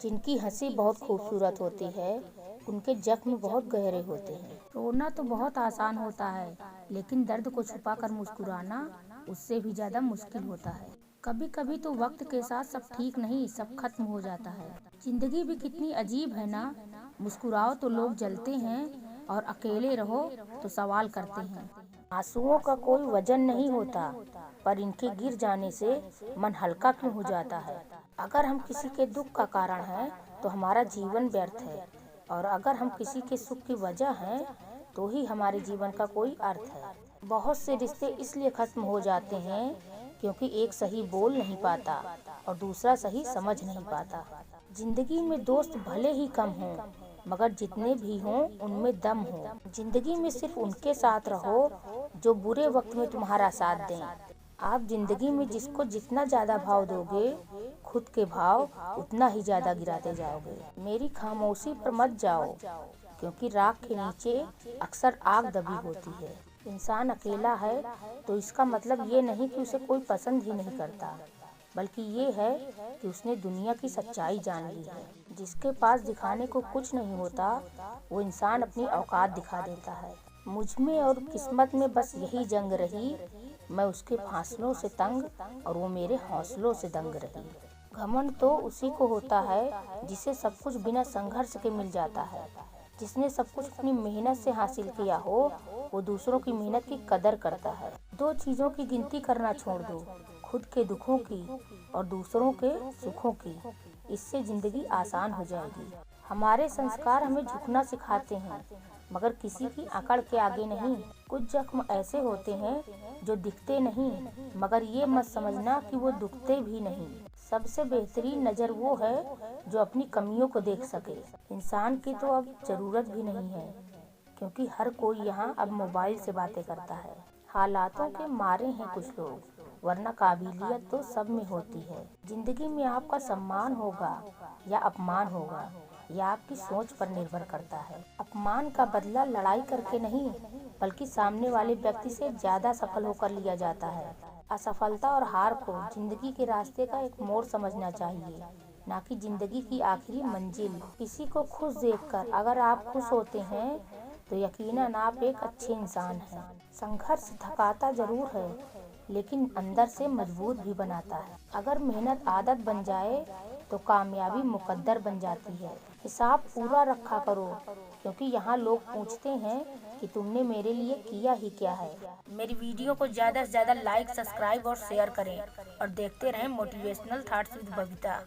जिनकी हंसी बहुत खूबसूरत होती है, उनके जख्म बहुत गहरे होते हैं। रोना तो बहुत आसान होता है, लेकिन दर्द को छुपाकर मुस्कुराना उससे भी ज्यादा मुश्किल होता है। कभी कभी तो वक्त के साथ सब ठीक नहीं, सब खत्म हो जाता है। जिंदगी भी कितनी अजीब है ना। मुस्कुराओ तो लोग जलते हैं और अकेले रहो तो सवाल करते हैं। आंसुओं का कोई वजन नहीं होता, पर इनके गिर जाने से मन हल्का क्यों हो जाता है। अगर हम किसी के दुख का कारण हैं, तो हमारा जीवन व्यर्थ है, और अगर हम किसी के सुख की वजह हैं, तो ही हमारे जीवन का कोई अर्थ है। बहुत से रिश्ते इसलिए खत्म हो जाते हैं क्योंकि एक सही बोल नहीं पाता और दूसरा सही समझ नहीं पाता। जिंदगी में दोस्त भले ही कम हों, मगर जितने भी हों उनमें दम हो। जिंदगी में सिर्फ उनके साथ रहो जो बुरे वक्त में तुम्हारा साथ दें। आप जिंदगी में जिसको जितना ज्यादा भाव दोगे, खुद के भाव उतना ही ज्यादा गिराते जाओगे। मेरी खामोशी पर मत जाओ, क्योंकि राख के नीचे अक्सर आग दबी होती है। इंसान अकेला है तो इसका मतलब ये नहीं कि उसे कोई पसंद ही नहीं करता, बल्कि ये है कि उसने दुनिया की सच्चाई जान ली है। जिसके पास दिखाने को कुछ नहीं होता, वो इंसान अपनी औकात दिखा देता है। मुझ में और किस्मत में बस यही जंग रही, मैं उसके फासलों से तंग और वो मेरे हौसलों से दंग रही। घमंड तो उसी को होता है जिसे सब कुछ बिना संघर्ष के मिल जाता है। जिसने सब कुछ अपनी मेहनत से हासिल किया हो, वो दूसरों की मेहनत की कदर करता है। दो चीजों की गिनती करना छोड़ दो, खुद के दुखों की और दूसरों के सुखों की। इससे जिंदगी आसान हो जाएगी। हमारे संस्कार हमें झुकना सिखाते हैं, मगर किसी की अकड़ के आगे नहीं। कुछ जख्म ऐसे होते हैं जो दिखते नहीं, मगर ये मत समझना कि वो दुखते भी नहीं। सबसे बेहतरीन नज़र वो है जो अपनी कमियों को देख सके। इंसान की तो अब जरूरत भी नहीं है, क्योंकि हर कोई यहाँ अब मोबाइल से बातें करता है। हालातों के मारे हैं कुछ लोग, वरना काबिलियत तो सब में होती है। जिंदगी में आपका सम्मान होगा या अपमान होगा, यह आपकी सोच पर निर्भर करता है। अपमान का बदला लड़ाई करके नहीं, बल्कि सामने वाले व्यक्ति से ज्यादा सफल होकर लिया जाता है। असफलता और हार को जिंदगी के रास्ते का एक मोड़ समझना चाहिए, ना कि जिंदगी की आखिरी मंजिल। किसी को खुश देखकर अगर आप खुश होते हैं, तो यकीनन आप एक अच्छे इंसान हैं। संघर्ष थकाता जरूर है, लेकिन अंदर से मजबूत भी बनाता है। अगर मेहनत आदत बन जाए, तो कामयाबी मुकद्दर बन जाती है। हिसाब पूरा रखा करो, क्योंकि यहाँ लोग पूछते हैं कि तुमने मेरे लिए किया ही क्या है। मेरी वीडियो को ज़्यादा से ज़्यादा लाइक, सब्सक्राइब और शेयर करें, और देखते रहें मोटिवेशनल थॉट्स विद बबीता।